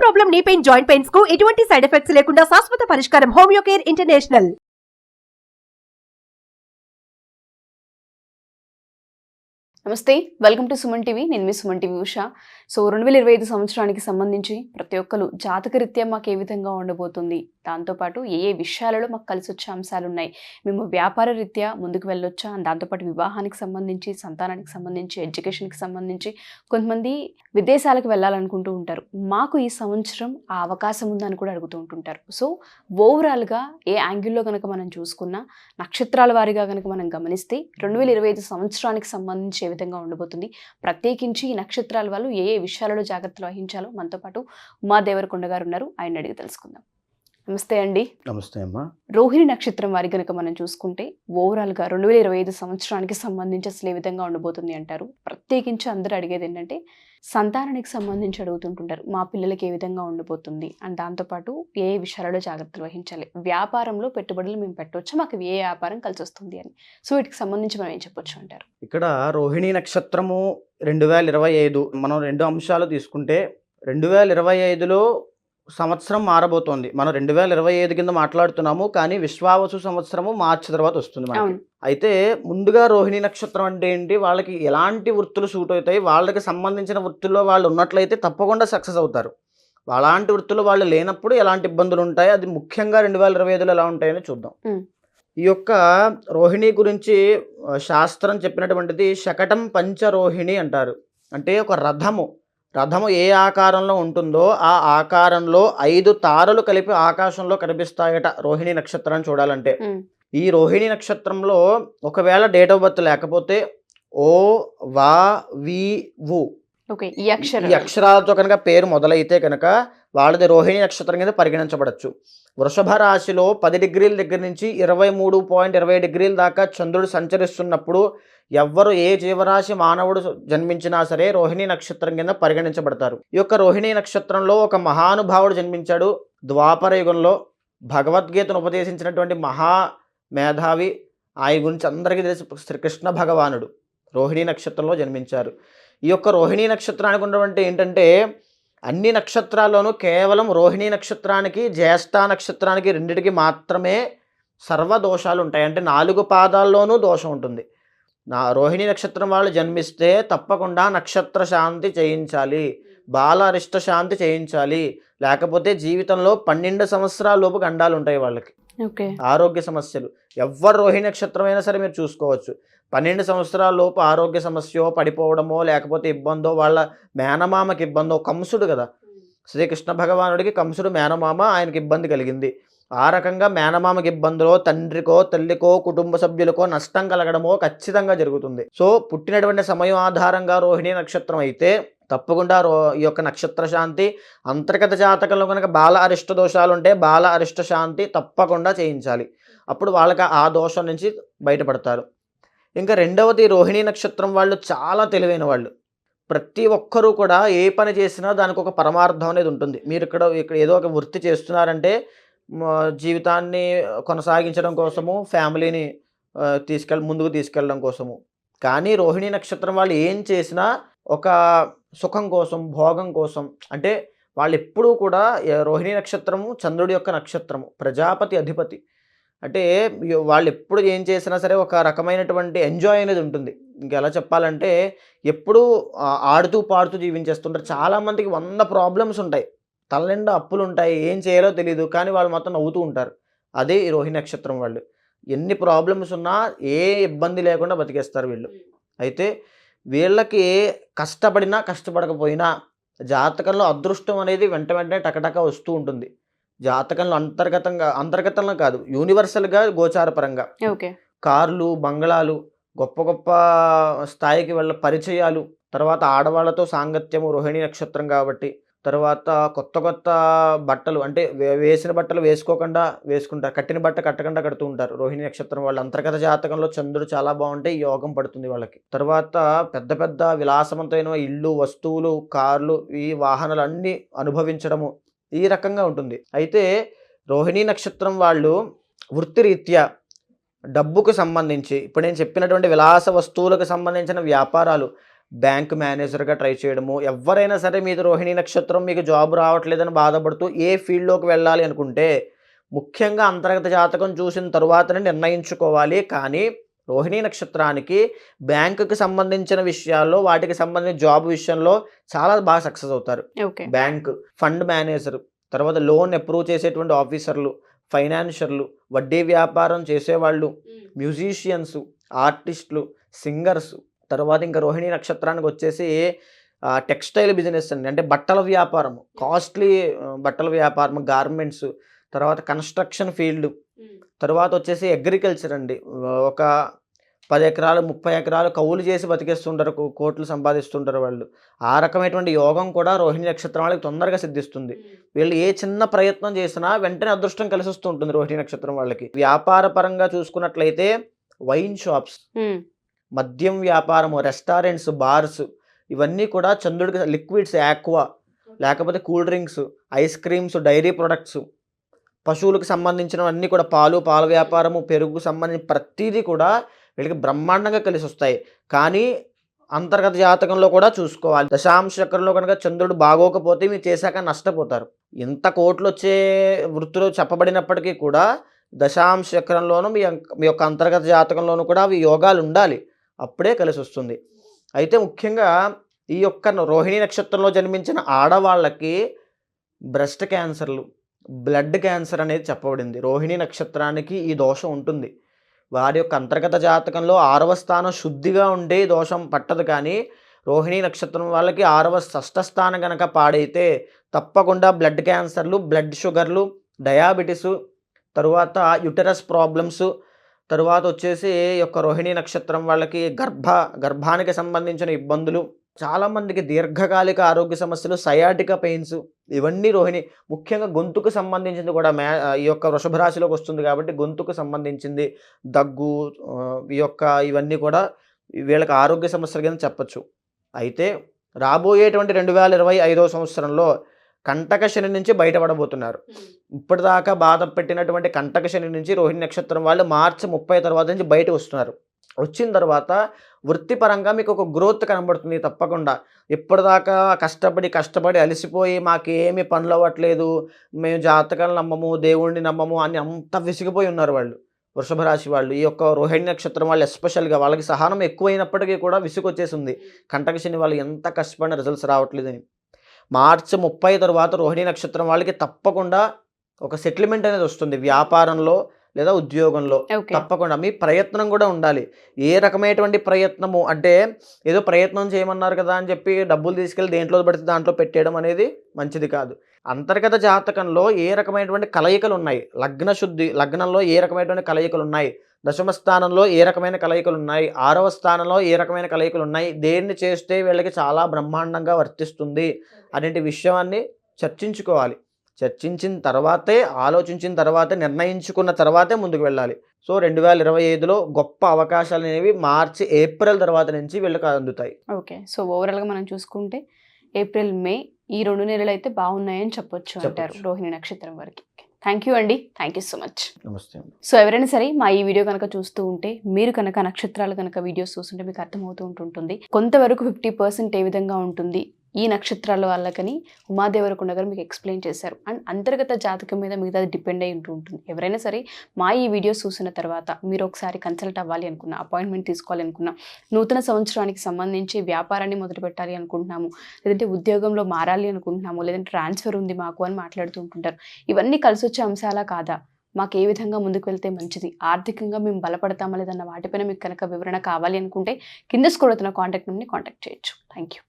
Problem knee pain joint pains కు ఎటువంటి side effects లేకుండా శాశ్వత పరిష్కారం హోమియో కేర్ ఇంటర్నేషనల్. నమస్తే, వెల్కమ్ టు సుమన్ టీవీ. నేను మీ సుమన్ టీవీ ఉషా. 2025 సంవత్సరానికి సంబంధించి ప్రతి ఒక్కరు జాతకరీత్యా మాకు ఏ విధంగా ఉండబోతుంది, దాంతోపాటు ఏ విషయాలలో మాకు కలిసి వచ్చే అంశాలు ఉన్నాయి, మేము వ్యాపార రీత్యా ముందుకు వెళ్ళొచ్చా, దాంతోపాటు వివాహానికి సంబంధించి, సంతానానికి సంబంధించి, ఎడ్యుకేషన్కి సంబంధించి, కొంతమంది విదేశాలకు వెళ్ళాలనుకుంటూ ఉంటారు. మాకు ఈ సంవత్సరం ఆ అవకాశం ఉందని కూడా అడుగుతూ ఉంటుంటారు. సో ఓవరాల్గా ఏ యాంగిల్లో కనుక మనం చూసుకున్నా, నక్షత్రాల వారీగా కనుక మనం గమనిస్తే 2025 సంవత్సరానికి సంబంధించి ఏ విధంగా ఉండబోతుంది, ప్రత్యేకించి ఈ నక్షత్రాల వాళ్ళు ఏ విషయాలలో జాగ్రత్తలు వహించాలో మనతో పాటు ఉమా దేవరకొండ గారు ఉన్నారు. ఆయన అడిగి తెలుసుకుందాం. నమస్తే అండి. నమస్తే అమ్మా. రోహిణి నక్షత్రం వారి కనుక మనం చూసుకుంటే ఓవరాల్గా 2025 సంవత్సరానికి సంబంధించి అసలు ఏ విధంగా ఉండబోతుంది అంటారు? ప్రత్యేకించి అందరూ అడిగేది ఏంటంటే సంతానానికి సంబంధించి అడుగుతుంటుంటారు, మా పిల్లలకి ఏ విధంగా ఉండబోతుంది, అండ్ దాంతోపాటు ఏ విషయాలలో జాగ్రత్తలు వహించాలి, వ్యాపారంలో పెట్టుబడులు మేము పెట్టవచ్చు, మాకు ఏ వ్యాపారం కలిసి వస్తుంది అని. సో వీటికి సంబంధించి మనం ఏం చెప్పొచ్చు అంటారు? ఇక్కడ రోహిణి నక్షత్రము 2025 మనం రెండు అంశాలు తీసుకుంటే 2025లో సంవత్సరం మారబోతోంది. మనం 2025 కింద మాట్లాడుతున్నాము, కానీ విశ్వావసు సంవత్సరము మార్చి తర్వాత వస్తుంది మనకి. అయితే ముందుగా రోహిణి నక్షత్రం అంటే ఏంటి, వాళ్ళకి ఎలాంటి వృత్తులు సూట్ అవుతాయి, వాళ్ళకి సంబంధించిన వృత్తుల్లో వాళ్ళు ఉన్నట్లయితే తప్పకుండా సక్సెస్ అవుతారు. అలాంటి వృత్తులు వాళ్ళు లేనప్పుడు ఎలాంటి ఇబ్బందులు ఉంటాయి, అది ముఖ్యంగా 2025లో ఎలా ఉంటాయని చూద్దాం. ఈ యొక్క రోహిణి గురించి శాస్త్రం చెప్పినటువంటిది శకటం పంచరోహిణి అంటారు. అంటే ఒక రథము ఏ ఆకారంలో ఉంటుందో ఆ ఆకారంలో 5 తారలు కలిపి ఆకాశంలో కనిపిస్తాయట రోహిణి నక్షత్రాన్ని చూడాలంటే. ఈ రోహిణి నక్షత్రంలో ఒకవేళ డేట్ ఆఫ్ బర్త్ లేకపోతే ఓ వా వి వు ఈ అక్షరాలతో కనుక పేరు మొదలైతే కనుక వాళ్ళది రోహిణి నక్షత్రం కింద పరిగణించబడచ్చు. వృషభ రాశిలో 10 డిగ్రీల దగ్గర నుంచి 23.20 డిగ్రీల దాకా చంద్రుడు సంచరిస్తున్నప్పుడు ఎవ్వరు ఏ జీవరాశి మానవుడు జన్మించినా సరే రోహిణి నక్షత్రం కింద పరిగణించబడతారు. ఈ యొక్క రోహిణి నక్షత్రంలో ఒక మహానుభావుడు జన్మించాడు. ద్వాపర యుగంలో భగవద్గీతను ఉపదేశించినటువంటి మహా మేధావి, ఆయన గురించి అందరికీ తెలిసి శ్రీకృష్ణ భగవానుడు రోహిణి నక్షత్రంలో జన్మించారు. ఈ యొక్క రోహిణి నక్షత్రానికి ఉన్నటువంటి ఏంటంటే అన్ని నక్షత్రాల్లోనూ కేవలం రోహిణి నక్షత్రానికి జ్యేష్ఠ నక్షత్రానికి రెండిటికి మాత్రమే సర్వదోషాలు ఉంటాయి. అంటే 4 పాదాల్లోనూ దోషం ఉంటుంది. రోహిణి నక్షత్రం వాళ్ళు జన్మిస్తే తప్పకుండా నక్షత్ర శాంతి చేయించాలి, బాల అరిష్ట శాంతి చేయించాలి, లేకపోతే జీవితంలో 12 సంవత్సరాల లోపు గండాలు ఉంటాయి వాళ్ళకి, ఆరోగ్య సమస్యలు. ఎవ్వరు రోహిణి నక్షత్రం అయినా సరే మీరు చూసుకోవచ్చు, 12 సంవత్సరాల లోపు ఆరోగ్య సమస్య, పడిపోవడమో లేకపోతే ఇబ్బందో, వాళ్ళ మేనమామకి ఇబ్బందో. కంసుడు కదా, శ్రీకృష్ణ భగవానుడికి కంసుడు మేనమామ, ఆయనకి ఇబ్బంది కలిగింది. ఆ రకంగా మేనమామకి ఇబ్బందులో తండ్రికో తల్లికో కుటుంబ సభ్యులకో నష్టం కలగడమో ఖచ్చితంగా జరుగుతుంది. సో పుట్టినటువంటి సమయం ఆధారంగా రోహిణి నక్షత్రం అయితే తప్పకుండా ఈ యొక్క నక్షత్ర శాంతి, అంతర్గత జాతకంలో కనుక బాల అరిష్ట దోషాలు ఉంటే బాల అరిష్ట శాంతి తప్పకుండా చేయించాలి. అప్పుడు వాళ్ళకి ఆ దోషం నుంచి బయటపడతారు. ఇంకా రెండవది, రోహిణి నక్షత్రం వాళ్ళు చాలా తెలివైన వాళ్ళు. ప్రతి ఒక్కరూ కూడా ఏ పని చేసినా దానికి ఒక పరమార్థం అనేది ఉంటుంది. మీరు ఇక్కడ ఏదో ఒక వృత్తి చేస్తున్నారంటే జీవితాన్ని కొనసాగించడం కోసము, ఫ్యామిలీని ముందుకు తీసుకెళ్ళడం కోసము. కానీ రోహిణి నక్షత్రం వాళ్ళు ఏం చేసినా ఒక సుఖం కోసం, భోగం కోసం. అంటే వాళ్ళు ఎప్పుడూ కూడా, రోహిణి నక్షత్రము చంద్రుడి యొక్క నక్షత్రము, ప్రజాపతి అధిపతి. అంటే వాళ్ళు ఎప్పుడు ఏం చేసినా సరే ఒక రకమైనటువంటి ఎంజాయ్ అనేది ఉంటుంది. ఇంకెలా చెప్పాలంటే ఎప్పుడూ ఆడుతూ పాడుతూ జీవించేస్తుంటారు. చాలామందికి 100 ప్రాబ్లమ్స్ ఉంటాయి, తలనిండా అప్పులు ఉంటాయి, ఏం చేయాలో తెలియదు, కానీ వాళ్ళు మొత్తం నవ్వుతూ ఉంటారు. అదే ఈ రోహిణి నక్షత్రం వాళ్ళు. ఎన్ని ప్రాబ్లమ్స్ ఉన్నా ఏ ఇబ్బంది లేకుండా బతికేస్తారు వీళ్ళు. అయితే వీళ్ళకి కష్టపడినా కష్టపడకపోయినా జాతకంలో అదృష్టం అనేది వెంటనే టకటక వస్తూ ఉంటుంది. జాతకంలో అంతర్గతంగా కాదు, యూనివర్సల్గా గోచారపరంగా కార్లు, బంగళాలు, గొప్ప గొప్ప స్థాయికి వాళ్ళ పరిచయాలు, తర్వాత ఆడవాళ్లతో సాంగత్యము రోహిణి నక్షత్రం కాబట్టి, తర్వాత కొత్త కొత్త బట్టలు, అంటే వేసిన బట్టలు వేసుకుంటారు, కట్టిన బట్ట కట్టకుండా కడుతూ ఉంటారు రోహిణి నక్షత్రం వాళ్ళు. అంతర్గత జాతకంలో చంద్రుడు చాలా బాగుంటే యోగం పడుతుంది వాళ్ళకి. తర్వాత పెద్ద పెద్ద విలాసవంతమైన ఇళ్ళు, వస్తువులు, కార్లు, ఈ వాహనాలు అన్నీ అనుభవించడము, ఈ రకంగా ఉంటుంది. అయితే రోహిణి నక్షత్రం వాళ్ళు వృత్తిరీత్యా డబ్బుకు సంబంధించి, ఇప్పుడు నేను చెప్పినటువంటి విలాస వస్తువులకు సంబంధించిన వ్యాపారాలు, బ్యాంక్ మేనేజర్గా ట్రై చేయడము. ఎవరైనా సరే మీది రోహిణి నక్షత్రం, మీకు జాబ్ రావట్లేదని బాధపడుతూ ఏ ఫీల్డ్లోకి వెళ్ళాలి అనుకుంటే ముఖ్యంగా అంతర్గత జాతకం చూసిన తరువాతనే నిర్ణయించుకోవాలి. కానీ రోహిణీ నక్షత్రానికి బ్యాంకుకి సంబంధించిన విషయాల్లో, వాటికి సంబంధించిన జాబ్ విషయంలో చాలా బాగా సక్సెస్ అవుతారు. బ్యాంక్, ఫండ్ మేనేజర్, తర్వాత లోన్ అప్రూవ్ చేసేటువంటి ఆఫీసర్లు, ఫైనాన్షియర్లు, వడ్డీ వ్యాపారం చేసేవాళ్ళు, మ్యూజిషియన్స్, ఆర్టిస్టులు, సింగర్స్. తర్వాత ఇంకా రోహిణీ నక్షత్రానికి వచ్చేసి టెక్స్టైల్ బిజినెస్ అండి, అంటే బట్టల వ్యాపారం, కాస్ట్లీ బట్టల వ్యాపారం, గార్మెంట్స్, తర్వాత కన్స్ట్రక్షన్ ఫీల్డ్, తర్వాత వచ్చేసి అగ్రికల్చర్ అండి. ఒక 10 ఎకరాలు 30 ఎకరాలు కౌలు చేసి బతికేస్తుంటారు, కోట్లు సంపాదిస్తుంటారు వాళ్ళు. ఆ రకమైనటువంటి యోగం కూడా రోహిణి నక్షత్రం వాళ్ళకి తొందరగా సిద్ధిస్తుంది. వీళ్ళు ఏ చిన్న ప్రయత్నం చేసినా వెంటనే అదృష్టం కలిసి వస్తూ ఉంటుంది రోహిణి నక్షత్రం వాళ్ళకి. వ్యాపార పరంగా చూసుకున్నట్లయితే వైన్ షాప్స్, మద్యం వ్యాపారము, రెస్టారెంట్స్, బార్స్, ఇవన్నీ కూడా చంద్రుడికి, లిక్విడ్స్, ఆక్వా, లేకపోతే cool drinks, ice creams, dairy products, పశువులకు సంబంధించినవన్నీ కూడా పాల వ్యాపారము, పెరుగుకు సంబంధించిన ప్రతిదీ కూడా వీళ్ళకి బ్రహ్మాండంగా కలిసి వస్తాయి. కానీ అంతర్గత జాతకంలో కూడా చూసుకోవాలి. దశాంశ చక్రంలో కనుక చంద్రుడు బాగోకపోతే మీరు చేశాక నష్టపోతారు. ఇంత కోట్లు వచ్చే వృత్తులు చెప్పబడినప్పటికీ కూడా దశాంశ చక్రంలోనూ మీ యొక్క అంతర్గత జాతకంలోనూ కూడా అవి యోగాలు ఉండాలి, అప్పుడే కలిసి వస్తుంది. అయితే ముఖ్యంగా ఈ యొక్క రోహిణీ నక్షత్రంలో జన్మించిన ఆడవాళ్ళకి బ్రెస్ట్ క్యాన్సర్లు, బ్లడ్ క్యాన్సర్ అనేది చెప్పబడింది. రోహిణీ నక్షత్రానికి ఈ దోషం ఉంటుంది. వారి యొక్క అంతర్గత జాతకంలో 6వ స్థానం శుద్ధిగా ఉండే దోషం పట్టదు. కానీ రోహిణీ నక్షత్రం వాళ్ళకి 6వ షష్ఠ స్థానం కనుక పాడైతే తప్పకుండా బ్లడ్ క్యాన్సర్లు, బ్లడ్ షుగర్లు, డయాబెటీసు, తరువాత యుటరస్ ప్రాబ్లమ్స్, తరువాత వచ్చేసి యొక్క రోహిణీ నక్షత్రం వాళ్ళకి గర్భానికి సంబంధించిన ఇబ్బందులు, చాలామందికి దీర్ఘకాలిక ఆరోగ్య సమస్యలు, సయాటికా పెయిన్స్, ఇవన్నీ రోహిణి. ముఖ్యంగా గొంతుకు సంబంధించింది కూడా ఈ యొక్క వృషభ రాశిలోకి వస్తుంది కాబట్టి గొంతుకు సంబంధించింది, దగ్గు, ఇవన్నీ కూడా వీళ్ళకి ఆరోగ్య సమస్యలు కింద చెప్పచ్చు. అయితే రాబోయేటువంటి 2025వ సంవత్సరంలో కంటక శని నుంచి బయటపడబోతున్నారు. ఇప్పటిదాకా బాధ పెట్టినటువంటి కంటక శని నుంచి రోహిణి నక్షత్రం వాళ్ళు మార్చి 30 తర్వాత నుంచి బయట వస్తున్నారు. వచ్చిన తర్వాత వృత్తిపరంగా మీకు ఒక గ్రోత్ కనబడుతుంది తప్పకుండా. ఇప్పటిదాకా కష్టపడి అలసిపోయి మాకేమీ పనులు అవ్వట్లేదు, మేము జాతకాలు నమ్మము, దేవుణ్ణి నమ్మము అని అంత విసిగిపోయి ఉన్నారు వాళ్ళు, వృషభ రాశి వాళ్ళు. ఈ యొక్క రోహిణి నక్షత్రం వాళ్ళు ఎస్పెషల్గా వాళ్ళకి సహనం ఎక్కువైనప్పటికీ కూడా విసుగు వచ్చేసింది. కంటక శని వాళ్ళు ఎంత కష్టపడిన రిజల్ట్స్ రావట్లేదని. మార్చి 30 తర్వాత రోహిణి నక్షత్రం వాళ్ళకి తప్పకుండా ఒక సెటిల్మెంట్ అనేది వస్తుంది, వ్యాపారంలో లేదా ఉద్యోగంలో. తప్పకుండా మీ ప్రయత్నం కూడా ఉండాలి. ఏ రకమైనటువంటి ప్రయత్నము అంటే ఏదో ప్రయత్నం చేయమన్నారు కదా అని చెప్పి డబ్బులు తీసుకెళ్ళి దేంట్లో పడితే దాంట్లో పెట్టేయడం అనేది మంచిది కాదు. అంతర్గత జాతకంలో ఏ రకమైనటువంటి కలయికలు ఉన్నాయి, లగ్నంలో ఏ రకమైనటువంటి కలయికలు ఉన్నాయి, దశమ స్థానంలో ఏ రకమైన కలయికలు ఉన్నాయి, 6వ స్థానంలో ఏ రకమైన కలయికలు ఉన్నాయి, దేన్ని చేస్తే వీళ్ళకి చాలా బ్రహ్మాండంగా వర్తిస్తుంది అనే విషయాన్ని చర్చించుకోవాలి. చర్చించిన తర్వాతే, ఆలోచించిన తర్వాతే, నిర్ణయించుకున్న తర్వాతే ముందుకు వెళ్ళాలి. సో 2025లో గొప్ప అవకాశాలు అనేవి మార్చి ఏప్రిల్ తర్వాత నుంచి వీళ్ళకి అందుతాయి. ఓకే, సో ఓవరాల్గా మనం చూసుకుంటే ఏప్రిల్ మే ఈ 2 నెలలు అయితే బాగున్నాయని చెప్పొచ్చు అంటారు రోహిణి నక్షత్రం వారికి. థ్యాంక్ యూ అండి, థ్యాంక్ యూ సో మచ్. నమస్తే. సో ఎవరైనా సరే మా ఈ వీడియో కనుక చూస్తూ ఉంటే, మీరు కనుక నక్షత్రాలు కనుక వీడియోస్ చూస్తుంటే మీకు అర్థమవుతూ ఉంటుంటుంది కొంతవరకు 50% ఏ విధంగా ఉంటుంది ఈ నక్షత్రాల వాళ్ళకని ఉమాదేవరకొండ గారు మీకు ఎక్స్ప్లెయిన్ చేశారు. అండ్ అంతర్గత జాతకం మీద మిగతా డిపెండ్ అయి ఉంటుంది. ఎవరైనా సరే మా ఈ వీడియోస్ చూసిన తర్వాత మీరు ఒకసారి కన్సల్ట్ అవ్వాలి అనుకున్నా, అపాయింట్మెంట్ తీసుకోవాలి అనుకున్నా, నూతన సంవత్సరానికి సంబంధించి వ్యాపారాన్ని మొదలు పెట్టాలి అనుకుంటున్నాము, లేదంటే ఉద్యోగంలో మారాలి అనుకుంటున్నాము, లేదంటే ట్రాన్స్ఫర్ ఉంది మాకు అని మాట్లాడుతూ ఉంటుంటారు. ఇవన్నీ కలిసి వచ్చే అంశాలా కాదా, మాకు ఏ విధంగా ముందుకు వెళ్తే మంచిది, ఆర్థికంగా మేము బలపడతామా లేదన్న వాటిపైన మీకు కనుక వివరణ కావాలి అనుకుంటే కింద స్క్రోల్ అవుతున్న కాంటాక్ట్ నెంబర్ని కాంటాక్ట్ చేయొచ్చు. Thank you.